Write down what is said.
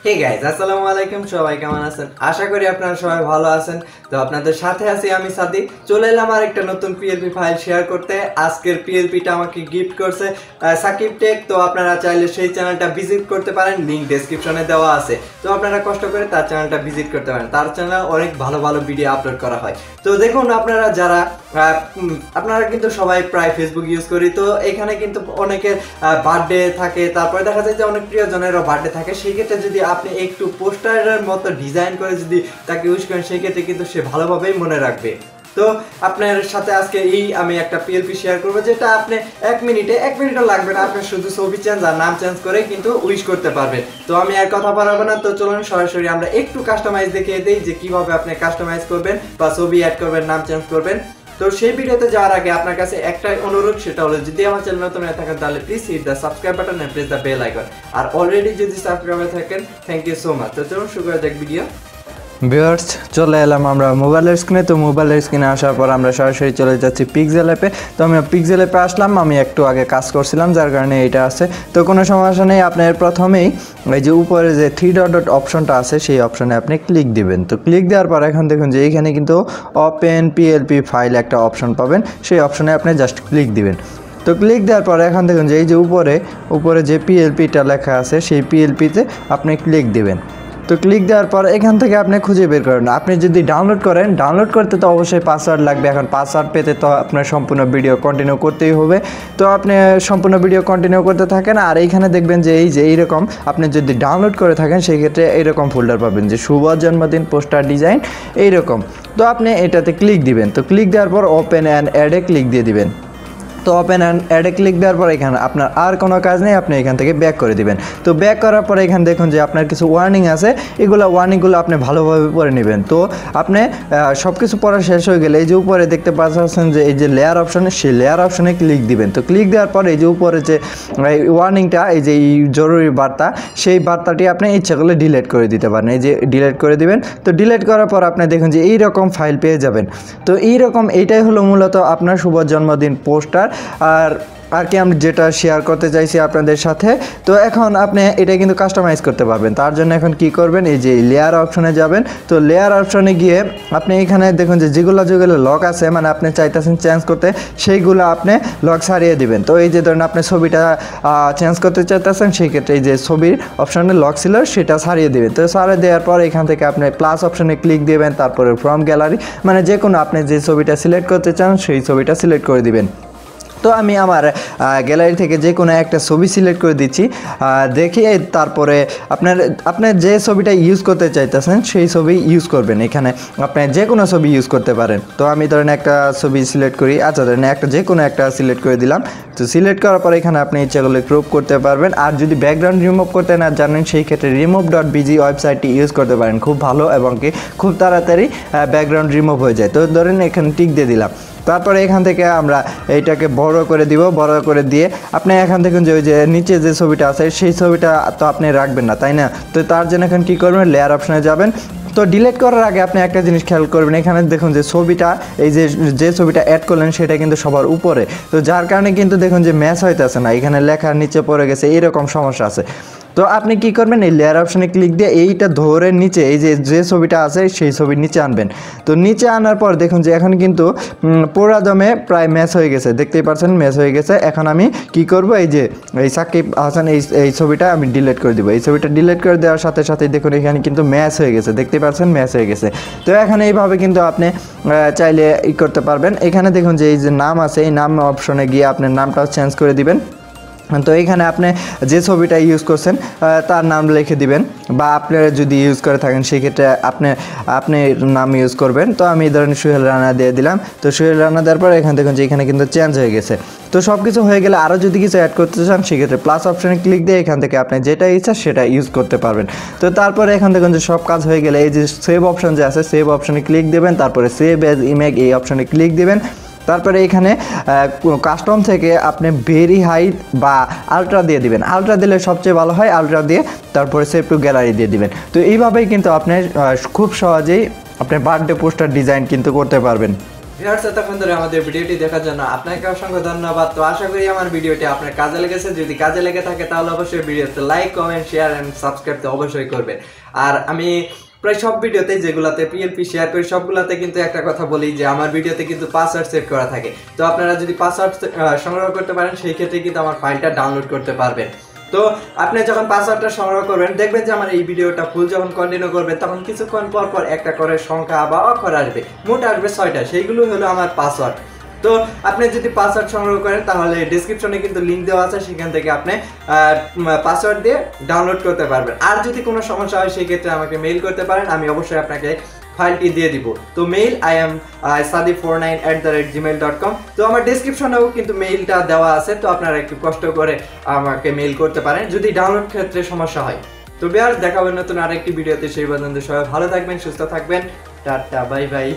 Hey guys, আসসালামু আলাইকুম। সবাই কেমন আছেন? আশা করি আপনারা সবাই ভালো আছেন। তো আপনাদের সাথে আছি আমি সাদি। চলে এলাম আর একটা নতুন পিএলপি ফাইল শেয়ার করতে। আজকের পিএলপিটা আমাকে গিফট করছে সাকিব টেক। তো আপনারা চাইলে সেই চ্যানেলটা ভিজিট করতে পারেন, লিংক ডেসক্রিপশনে দেওয়া আছে। তো আপনারা কষ্ট করে তার চ্যানেলটা ভিজিট করতে পারেন। তার চ্যানেলে অনেক ভালো ভালো ভিডিও আপলোড করা হয়। তো দেখুন, আপনারা কিন্তু সবাই প্রায় ফেসবুক ইউজ করি। তো এখানে কিন্তু অনেকের বার্থডে থাকে, তারপরে দেখা যায় যে অনেক প্রিয়জনেরও বার্থডে থাকে। সেই ক্ষেত্রে যদি আপনি একটু পোস্টারের মতো ডিজাইন করে যদি তাকে ইউজ করেন, সেই ক্ষেত্রে কিন্তু সে ভালোভাবেই মনে রাখবে। তো আপনার সাথে আজকে আমি একটা পিএলপি শেয়ার করবো, যেটা আপনি এক মিনিটও লাগবে না। আপনি শুধু ছবি চেঞ্জ আর নাম চেঞ্জ করে কিন্তু উইশ করতে পারবেন। তো আমি আর কথা বাড়াবো না, তো চলুন সরাসরি আমরা একটু কাস্টমাইজ দেখিয়ে দিই যে কিভাবে আপনি কাস্টমাইজ করবেন বা ছবি অ্যাড করবেন, নাম চেঞ্জ করবেন। তো সেই ভিডিওতে যাওয়ার আগে আপনার কাছে একটাই অনুরোধ, সেটা হলো যদি আমার চ্যানেল নতুন হয়ে থাকেন তাহলে please hit the subscribe button and press the bell icon. আর অলরেডি যদি সাবস্ক্রাইব হয়ে থাকেন, থ্যাংক ইউ সো মাচ। তো চলুন শুরু করে দেখ ভিডিও। ভিউয়ার্স, চলে এলাম আমরা মোবাইলের স্ক্রিনে। তো মোবাইলের স্ক্রিনে আসার পর আমরা সরাসরি চলে যাচ্ছি পিক্সেল অ্যাপে। তো আমি পিক্সেল অ্যাপে আসলাম, আমি একটু আগে কাজ করছিলাম যার কারণে এটা আছে। তো কোনো সমস্যা নেই, আপনার প্রথমেই এই যে উপরে যে 3 ডট অপশনটা আছে সেই অপশনে আপনি ক্লিক দিবেন। তো ক্লিক দেওয়ার পর এখন দেখুন যে এইখানে কিন্তু ওপেন পিএলপি ফাইল একটা অপশন পাবেন, সেই অপশনে আপনি জাস্ট ক্লিক দিবেন। তো ক্লিক দেওয়ার পর এখন দেখুন যে এই যে উপরে যে পিএলপিটা লেখা আছে সেই পিএলপিতে আপনি ক্লিক দিবেন। তো ক্লিক দেওয়ার পর এখান থেকে আপনি খুঁজে বের করেন। আপনি যদি ডাউনলোড করতে তো অবশ্যই পাসওয়ার্ড লাগবে। এখন পাসওয়ার্ড পেতে তো আপনার সম্পূর্ণ ভিডিও কন্টিনিউ করতেই হবে। তো আপনি সম্পূর্ণ ভিডিও কন্টিনিউ করতে থাকেন। আর এইখানে দেখবেন যে এইরকম আপনি যদি ডাউনলোড করে থাকেন সেই ক্ষেত্রে এইরকম ফোল্ডার পাবেন যে শুভ জন্মদিন পোস্টার ডিজাইন এইরকম। তো আপনি এটাতে ক্লিক দিবেন। তো ক্লিক দেওয়ার পর ওপেন অ্যান্ড অ্যাডে ক্লিক দিয়ে দিবেন। তো ওপেন অ্যান্ড অ্যাডে ক্লিক দেওয়ার পর এখানে আপনার আর কোনো কাজ নেই, আপনি এখান থেকে ব্যাক করে দিবেন। তো ব্যাক করার পরে এখানে দেখুন যে আপনার কিছু ওয়ার্নিং আছে, ওয়ার্নিংগুলো আপনি ভালোভাবে পড়ে নেবেন। তো আপনি সব কিছু পড়া শেষ হয়ে গেলে এই যে উপরে দেখতে পাচ্ছেন যে এই যে লেয়ার অপশনে, সেই লেয়ার অপশনে ক্লিক দিবেন। তো ক্লিক দেওয়ার পর এই যে উপরে যে ওয়ার্নিংটা, এই যে জরুরি বার্তা, সেই বার্তাটি আপনি ইচ্ছা করলে ডিলিট করে দিতে পারেন। এই যে ডিলিট করে দিবেন। তো ডিলিট করার পর আপনি দেখুন যে এইরকম ফাইল পেয়ে যাবেন। তো এইটাই হলো মূলত আপনার শুভ জন্মদিন পোস্টার। আর কি আমি যেটা শেয়ার করতে চাইছি আপনাদের সাথে। তো এখন আপনি এটা কিন্তু কাস্টমাইজ করতে পারবেন। তার জন্য এখন কি করবেন, এই যে লেয়ার অপশনে যাবেন। তো লেয়ার অপশনে গিয়ে আপনি এখানে দেখুন যে যেগুলো লক আছে, মানে আপনি চাইতেছেন চেঞ্জ করতে, সেইগুলো আপনি লক সারিয়ে দিবেন। তো এই যে ধরেন আপনি ছবিটা চেঞ্জ করতে চাইতেছেন, সেই ক্ষেত্রে এই যে ছবির অপশনে লক ছিল সেটা সারিয়ে দিবেন। তো সারিয়ে দেওয়ার পর এখান থেকে আপনি প্লাস অপশনে ক্লিক দেবেন, তারপরে ফ্রম গ্যালারি, মানে যে কোনো আপনি যে ছবিটা সিলেক্ট করতে চান সেই ছবিটা সিলেক্ট করে দিবেন। তো আমি আমার গ্যালারি থেকে যে কোনো একটা ছবি সিলেক্ট করে দিচ্ছি, দেখে তারপরে আপনার যে ছবিটা ইউজ করতে চাইতেছেন সেই ছবি ইউজ করবেন। এখানে আপনি যে কোনো ছবি ইউজ করতে পারেন। তো আমি ধরেন একটা ছবি সিলেক্ট করি, আচ্ছা ধরেন যে কোনো একটা সিলেক্ট করে দিলাম। তো সিলেক্ট করার পর এখানে আপনি ইচ্ছা করলে ক্রপ করতে পারবেন। আর যদি ব্যাকগ্রাউন্ড রিমুভ করতে না জানেন, সেই ক্ষেত্রে remove.bg ওয়েবসাইটটি ইউজ করতে পারেন, খুব ভালো এবং কি খুব তাড়াতাড়ি ব্যাকগ্রাউন্ড রিমুভ হয়ে যায়। তো ধরেন এখানে টিক দিয়ে দিলাম। তারপরে এখান থেকে আমরা এইটাকে বড় করে দিব। বড় করে দিয়ে আপনি এখান থেকে যে ওই যে নিচে যে ছবিটা আছে সেই ছবিটা তো আপনি রাখবেন না, তাই না? তো তার জন্য এখন কী করবেন, লেয়ার অপশনে যাবেন। তো ডিলিট করার আগে আপনি একটা জিনিস খেয়াল করবেন, এখানে দেখুন যে ছবিটা, এই যে ছবিটা অ্যাড করলেন সেটা কিন্তু সবার উপরে। তো যার কারণে কিন্তু দেখুন যে ম্যাচ হইতেছে না, এখানে লেখার নিচে পড়ে গেছে, এরকম সমস্যা আছে। তো আপনি কি করবেন, এই লেয়ার অপশনে ক্লিক দিয়ে এইটা ধরে নিচে এই যে ছবিটা আছে সেই ছবির নিচে আনবেন। তো নিচে আনার পর দেখুন যে এখন কিন্তু পুরা দমে প্রায় ম্যাচ হয়ে গেছে, দেখতেই পাচ্ছেন ম্যাচ হয়ে গেছে। এখন আমি কি করব, এই সাকিব হাসান এই ছবিটা আমি ডিলিট করে দিব। এই ছবিটা ডিলিট করে দেওয়ার সাথে সাথে দেখুন এখানে কিন্তু ম্যাচ হয়ে গেছে, দেখতে পাচ্ছেন ম্যাচ হয়ে গেছে। তো এখন এইভাবে কিন্তু আপনি চাইলে করতে পারবেন। এখানে দেখুন যে এই যে নাম আছে, এই নাম অপশনে গিয়ে আপনার নামটাও চেঞ্জ করে দিবেন। তো এইখানে আপনি যে ছবিটা ইউজ করছেন তার নাম লিখে দিবেন, বা আপনারা যদি ইউজ করে থাকেন সেক্ষেত্রে আপনি নাম ইউজ করবেন। তো আমি ধরেন সোহেল রানা দিয়ে দিলাম। তো সোহেল রানা দেওয়ার পর এখানে দেখুন যে এখানে কিন্তু চেঞ্জ হয়ে গেছে। তো সব কিছু হয়ে গেলে আরও যদি কিছু অ্যাড করতে চান সেক্ষেত্রে প্লাস অপশানে ক্লিক দিয়ে এখান থেকে আপনি যেটা ইচ্ছা সেটা ইউজ করতে পারবেন। তো তারপরে এখান দেখুন যে সব কাজ হয়ে গেলে এই যে সেভ অপশান যে আছে, সেভ অপশানে ক্লিক দেবেন, তারপরে সেভ অ্যাজ ইমেজ এই অপশানে ক্লিক দেবেন। তারপরে এখানে কাস্টম থেকে আপনি ভেরি হাইট বা আলট্রা দিয়ে দিবেন। আলট্রা দিলে সবচেয়ে ভালো হয়, আলট্রা দিয়ে তারপরে সেভ টু গ্যালারি দিয়ে দিবেন। তো এইভাবেই কিন্তু আপনি খুব সহজেই আপনার বার্থডে পোস্টার ডিজাইন কিন্তু করতে পারবেন। ভিউয়ার্স, এতক্ষণ ধরে আমাদের ভিডিওটি দেখার জন্য আপনাকে অসংখ্য ধন্যবাদ। তো আশা করি আমার ভিডিওটি আপনার কাজে লেগেছে। যদি কাজে লেগে থাকে তাহলে অবশ্যই ভিডিওতে like, comment, share and subscribe তো অবশ্যই করবেন। আর আমি প্রায় সব ভিডিওতে যেগুলাতে পিএলপি শেয়ার করি সবগুলাতে কিন্তু একটা কথা বলি যে আমার ভিডিওতে কিন্তু পাসওয়ার্ড সেট করা থাকে। তো আপনারা যদি পাসওয়ার্ড সংগ্রহ করতে পারেন সেই ক্ষেত্রে কিন্তু আমার ফাইলটা ডাউনলোড করতে পারবেন। তো আপনি যখন পাসওয়ার্ডটা সংগ্রহ করবেন দেখবেন যে আমার এই ভিডিওটা ফুল যখন কন্টিনিউ করবেন তখন কিছুক্ষণ পর পর একটা করে সংখ্যা বা অক্ষর আসবে, মোট আসবে 6টা, সেইগুলো হলো আমার পাসওয়ার্ড। তো আপনি যদি পাসওয়ার্ড সংগ্রহ করেন তাহলে ডেসক্রিপশনে কিন্তু লিঙ্ক দেওয়া আছে, সেখান থেকে আপনি পাসওয়ার্ড দিয়ে ডাউনলোড করতে পারবেন। আর যদি কোনো সমস্যা হয় সেই ক্ষেত্রে আমাকে মেইল করতে পারেন, আমি অবশ্যই আপনাকে ফাইলটি দিয়ে দিব। তো মেইল sadi49@gmail.com। তো আমার ডেসক্রিপশনেও কিন্তু মেইলটা দেওয়া আছে, তো আপনারা একটু কষ্ট করে আমাকে মেইল করতে পারেন যদি ডাউনলোড ক্ষেত্রে সমস্যা হয়। তো ভিউয়ার্স, দেখা হবে নতুন আরেকটি ভিডিওতে। সেই পর্যন্ত সবাই ভালো থাকবেন, সুস্থ থাকবেন। Tata, bye bye.